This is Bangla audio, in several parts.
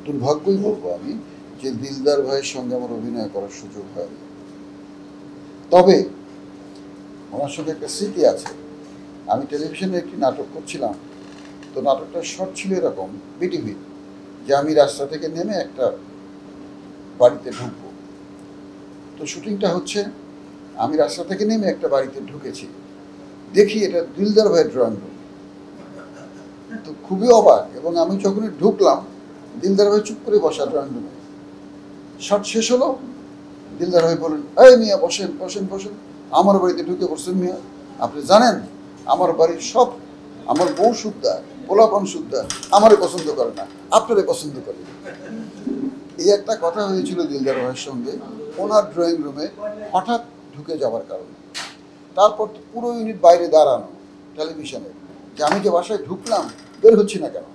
দুর্ভাগ্যই বলবো আমি যে দিলদার ভাইয়ের সঙ্গে আমার অভিনয় করার সুযোগ হয়নি। তবে ওনার সঙ্গে একটা স্মৃতি আছে। আমি টেলিভিশনে একটি নাটক করছিলাম, তো নাটকটার শর্ট ছিল এরকম বিটিভি, যে আমি রাস্তা থেকে নেমে একটা বাড়িতে ঢুকবো। তো শুটিংটা হচ্ছে, আমি রাস্তা থেকে নেমে একটা বাড়িতে ঢুকেছি, দেখি এটা দিলদার ভাইয়ের ড্রয়িং রুম। তো খুবই অবাক, এবং আমি যখনই ঢুকলাম দিলদার ভাই চুপ করে বসা ড্রয়িং রুমে। শট শেষ হলো, দিলদার ভাই বলেন, এই মিয়া বসেন বসেন বসেন, আমার বাড়িতে ঢুকে পড়ছেন মিয়া, আপনি জানেন আমার বাড়ির সব, আমার বউ সুদ্ধা, পোলাপান সুদ্ধা, আমারে পছন্দ করে না, আপনারে পছন্দ করে। এই একটা কথা হয়েছিল দিলদার ভাইয়ের সঙ্গে ওনার ড্রয়িং রুমে হঠাৎ ঢুকে যাওয়ার কারণে। তারপর তো পুরো ইউনিট বাইরে দাঁড়ানো টেলিভিশনে, যে আমি যে বাসায় ঢুকলাম বের হচ্ছি না কেন।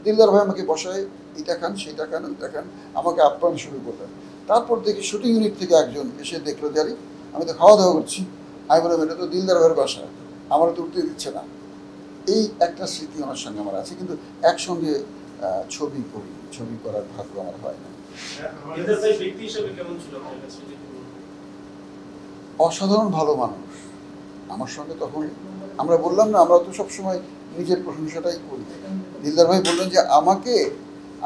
দিলদার ভাই আমাকে বসায়, এটা খান সেটা খান ওইটা খান, আমাকে আপ্যায়ন শুরু করলেন। তারপর দেখি শুটিং ইউনিট থেকে একজন এসে দেখলো যে আরে আমি তো খাওয়া দাওয়া করছি, আমি বললাম এটা তো দিলদার ভাইয়ের বাসা, আমার তো উঠতে দিচ্ছে না। এই একটা স্মৃতি ওনার সঙ্গে আমার আছে, কিন্তু একসঙ্গে ছবি করি, ছবি করার ভাগ্য আমার হয় না। অসাধারণ ভালো মানুষ আমার সঙ্গে। তখন আমরা বললাম না, আমরা তো সবসময় নিজের প্রশংসাটাই করি। দিলদার ভাই বললেন যে আমাকে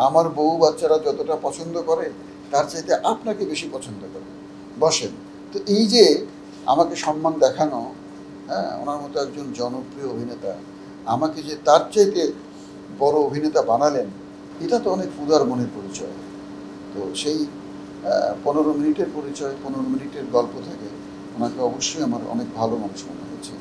আমার বউ বাচ্চারা যতটা পছন্দ করে তার চাইতে আপনাকে বেশি পছন্দ করে, বসেন। তো এই যে আমাকে সম্মান দেখানো, হ্যাঁ, ওনার মতো একজন জনপ্রিয় অভিনেতা আমাকে যে তার চাইতে বড় অভিনেতা বানালেন, এটা তো অনেক উদার মনের পরিচয়। তো সেই 15 মিনিটের পরিচয়, 15 মিনিটের গল্প থেকে ওনাকে অবশ্যই আমার অনেক ভালো মানুষ মনে হয়েছে।